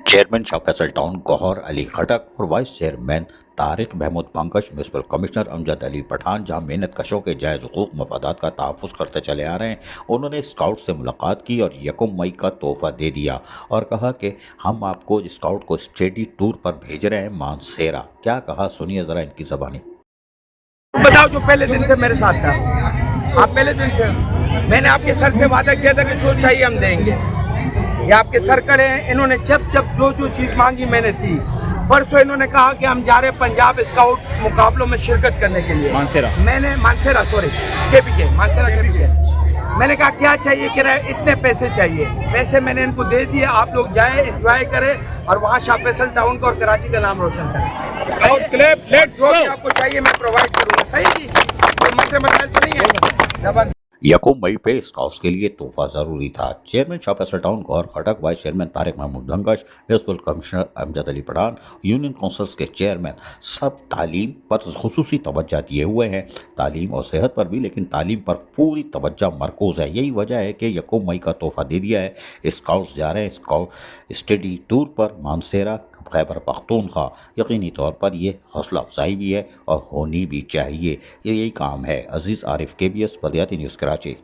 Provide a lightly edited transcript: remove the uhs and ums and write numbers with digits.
Chairman Shah Faisal town Gohar Ali Khattak اور vice chairman Tariq Mahmood Pankaj, municipal commissioner Amjad Ali Pathan جہاں محنت کشوں کے جائز حقوق مفادات کا تحفظ کرتے چلے آ رہے ہیں، انہوں نے اسکاؤٹ سے ملاقات کی اور 1 مئی کا تحفہ دے دیا اور کہا کہ ہم آپ کو اسکاؤٹ کو اسٹڈی ٹور پر بھیج رہے ہیں مانسیرا۔ کیا کہا سنیے ذرا ان کی زبانی۔ بتاؤ جو پہلے دن سے میرے ساتھ تھا، آپ پہلے دن سے میں نے آپ کے سر سے وعدہ کیا تھا کہ جو چاہیے ہم دیں گے۔ یہ آپ کے سر کڑے ہیں، انہوں نے جب جو چیز مانگی میں نے دی۔ پرسوں انہوں نے کہا کہ ہم جا رہے ہیں پنجاب اسکاؤٹ مقابلوں میں شرکت کرنے کے لیے مانسیرا کے۔ میں نے کہا کیا چاہیے، کہ اتنے پیسے چاہیے۔ پیسے میں نے ان کو دے دیے، آپ لوگ جائیں انجوائے کریں اور وہاں شاہ فیصل ٹاؤن کا اور کراچی کا نام روشن کریں۔ جو بھی آپ کو چاہیے میں پرووائڈ کروں گا۔ صحیح جی، کوئی مسئلہ مسائل تو نہیں ہے۔ 1 مئی پہ اسکاؤٹس کے لیے تحفہ ضروری تھا۔ Chairman Shah Faisal town Gohar Khattak, vice chairman Tariq Mahmood Pankaj, municipal commissioner Amjad Ali Pathan, union councils کے چیئرمین سب تعلیم پر خصوصی توجہ دیے ہوئے ہیں، تعلیم اور صحت پر بھی، لیکن تعلیم پر پوری توجہ مرکوز ہے۔ یہی وجہ ہے کہ 1 مئی کا تحفہ دے دیا ہے۔ اسکاؤٹس جا رہے ہیں اسکاؤٹ اسٹڈی ٹور پر مانسیرا خیبر پختونخوا۔ یقینی طور پر یہ حوصلہ افزائی بھی ہے اور ہونی بھی چاہیے۔ یہی کام ہے۔ عزیز عارف، KBS بلدیاتی نیوز، کراچی۔